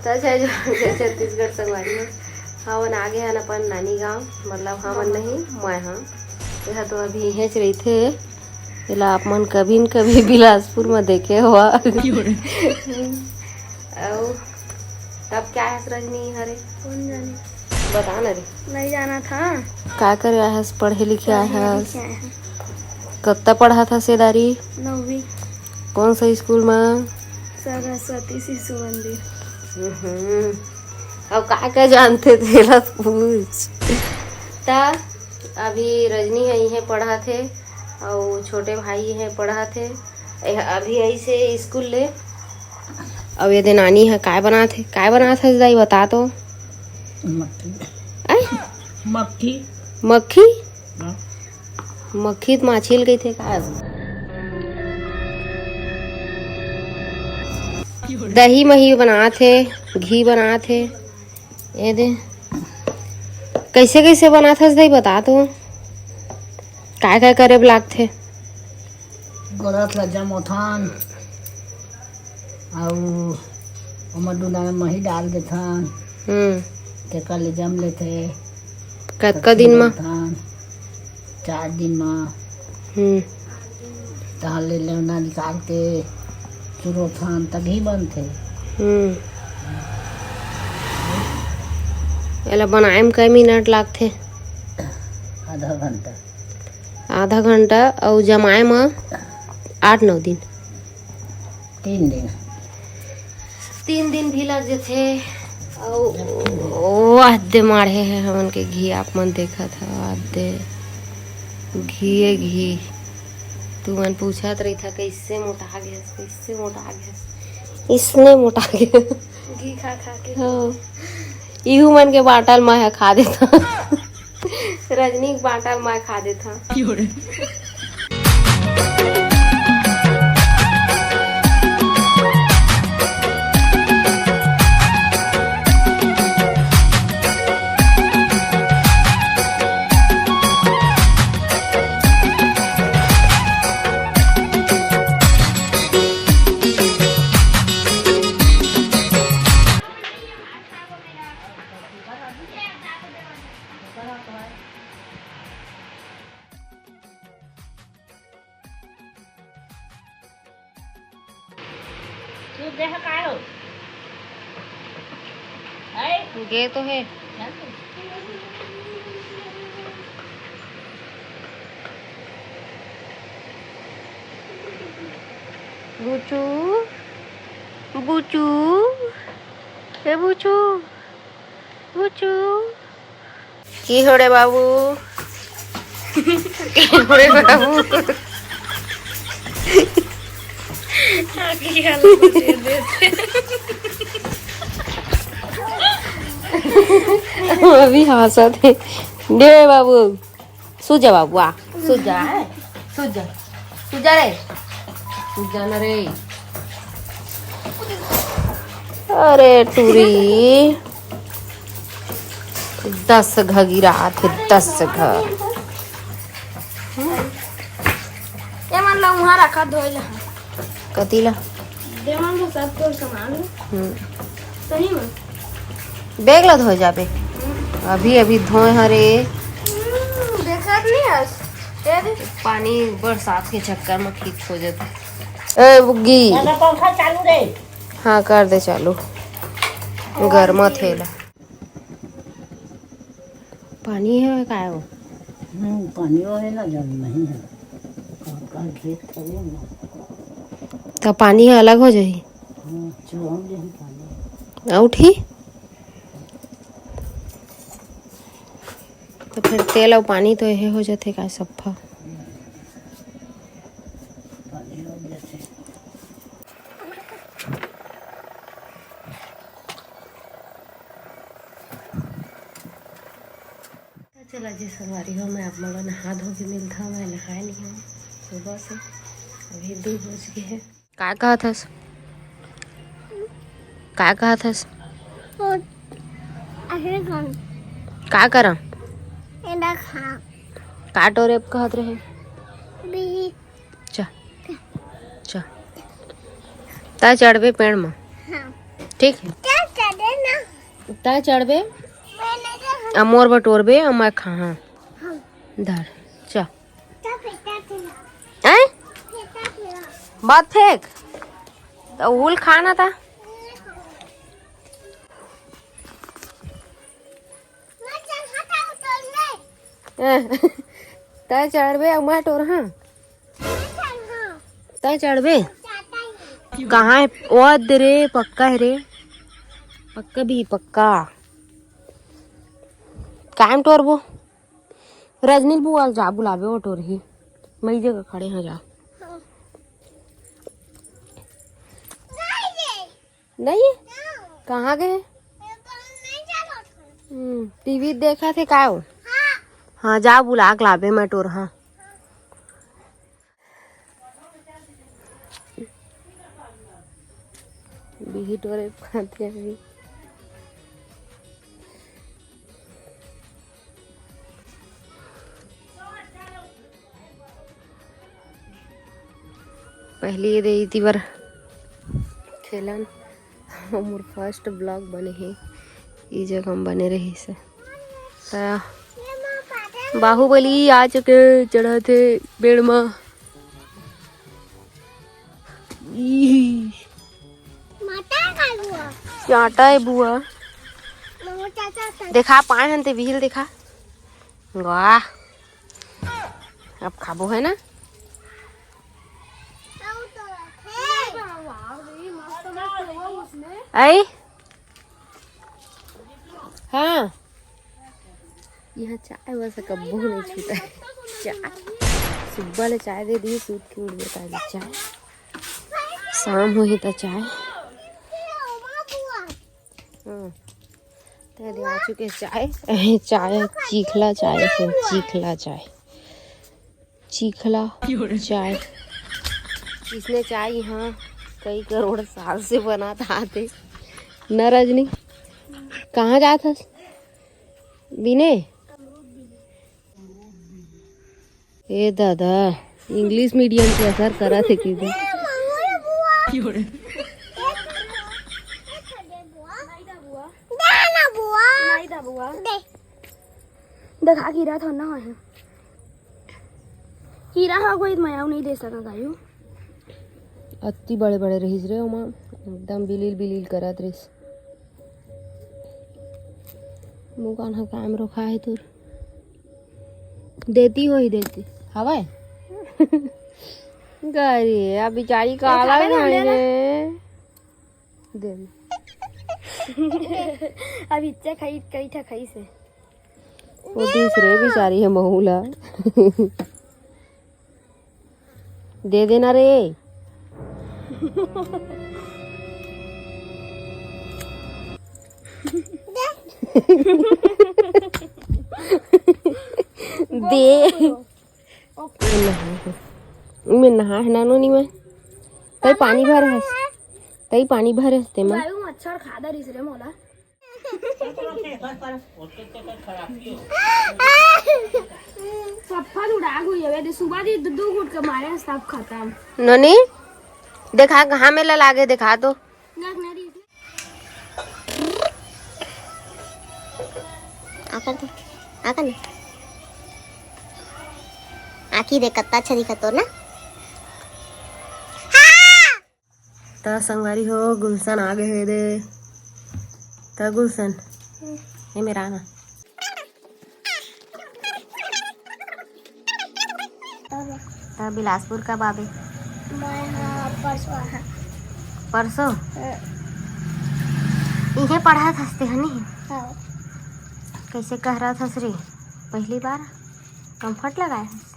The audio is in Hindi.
तसे जो छत्तीसगढ़ संगवारी हो हमन आगे हन अपन नानी गांव मतलब हमन नहीं मैं हाँ यह तो अभी हेच रही थे इला आप मन कभी न कभी बिलासपुर में देखे हुआ और तब क्या है रजनी हरे कौन जाने। बता ना रे नहीं जाना था। क्या करे आया पढ़े लिखे आया है क्या है? कत्ता पढ़ा था सेदारी 9वीं कौन सा स्कूल में सरस्वती शिशु मंदिर। अब क्या जानते थे ला पूछ ता अभी रजनी है यहीं पढ़ा थे और छोटे भाई है पढ़ा थे अभी ऐसे स्कूल ले अब ये नानी है काय बना थे दाई बता तो मक्खी मक्खी मक्खी तो माछिल गई थे का दही मही बना थे घी बना थे ये दे कैसे कैसे बना था दही बता तो काय करे ब्लाक थे गोरत ला जमोथान और ओमा दूधा में मही डाल देथान तेका ले जम लेथे कतका दिन में 4 दिन में तहाँ ले लेवना निकाल के चुरोथान तभी बनथे एला बनाए में कई मिनट लागथे आधा घंटा और जमाए में 8-9 दिन 3 दिन भी लग जाते और आधे मारे है हमन के घी आप मन देखा था आधे घी तू मन पूछा रही था कैसे मोटा गया इसने मोटा गया घी खा के। हाँ इहू मन के बाटल मैं खा देता रजनी के बाटल मैं खा देता गे तो है बुचू बुचू हे बुचू बुचू की हो रे बाबू की हो रे बाबू अभी हंसा थे दे बाबू सो जा बाबू आ सो जा रे ना रे अरे टूरी 10 घ गिरा थे 10 घ ये मान लो वहाँ रखा धोइला कतीला दे मान लो सब तो सामान सही में बैग लद हो जाबे अभी धोए हरे देखा नहीं है पानी बरसात के चक्कर में ठीक हो जाता ए बुग्गी पंखा चालू रे हाँ कर दे चालू गर्म थेला पानी है का है वो पानी है ना जल नहीं है का खेत है ना तो पानी है अलग हो जाही चुहम जही पानी उठी तो फिर तेल और पानी तो यह हो जाते का सफा चला जी सवारी हो मैं आप लोगों नहा धो के मिलता मैं नहाया नहीं हूँ सुबह से अभी 2 बज गए हैं क्या कहा थस क्या करा काटो रेप कहत रहे चा ता चढ़बे पेड़ में ठीक है ता चढ़बे अमोर बटोरबे और मैं खा धर चा हैं बात फेंक तो उल खाना था ता चढ़बे और मैं टोर हाँ ता चढ़बे कहाँ है वो रे पक्का है रे पक्का भी पक्का कायम टोर वो रजनी बुआ जा बुलावे वो टोर ही मई जगह खड़े हैं जा नहीं कहाँ गए टीवी देखा थे का हाँ जा बुला के लावे मैं टोर हाँ बिही टोरे खाते हैं पहली ये रही थी बार खेलन मोर फर्स्ट ब्लॉग बने हैं ये जगह हम बने रही से बाहुबली आ चुके चढ़ा थे पेड़ में चाटा है बुआ देखा पाए हनते विहिल देखा वाह अब खाबो है ना आई हाँ यहाँ चाय वैसे कब्बो नहीं छूटा है चाय सुबह ले चाय दे दी सूट के उड़ देता है चाय शाम हुई तो चाय दे आ चुके चाय चाय चीखला चाय से चीखला चाय चीखला चाय इसने चाय यहाँ कई करोड़ साल से बनाता आते न रजनी कहाँ जाता बिने ए दादा इंग्लिश मीडियम से असर करा थे कि देखा कीरा था ना है कीरा हाँ कोई माया नहीं दे सका गायू अति बड़े बड़े रहीस रे ओमा एकदम बिलील बिलील करत रहीस मुँह कान्हा काम रखा है तुर देती हो ही देती हवाए गरी अब बेचारी काला दे अब इच्छा खाई कई था खाई से वो दूसरे बेचारी है महूला दे देना रे दे मैं नहा नानो नहीं मैं तई पानी भर है तई पानी भर है ते मैं मच्छर खादा रिस रे मोला सफा उड़ा गई है सुबह दी दो घुट के मारे सब खत्म ननी देखा कहाँ मेला लागे देखा तो आकर आखी देख कत्ता अच्छा दिखा तो ना ता संगवारी हो गुलशन आ गए दे ता गुलशन ये मेरा आना ता बिलासपुर का बाबे परसों इन्हें पढ़ा था नहीं कैसे कह रहा था श्री पहली बार कंफर्ट लगाया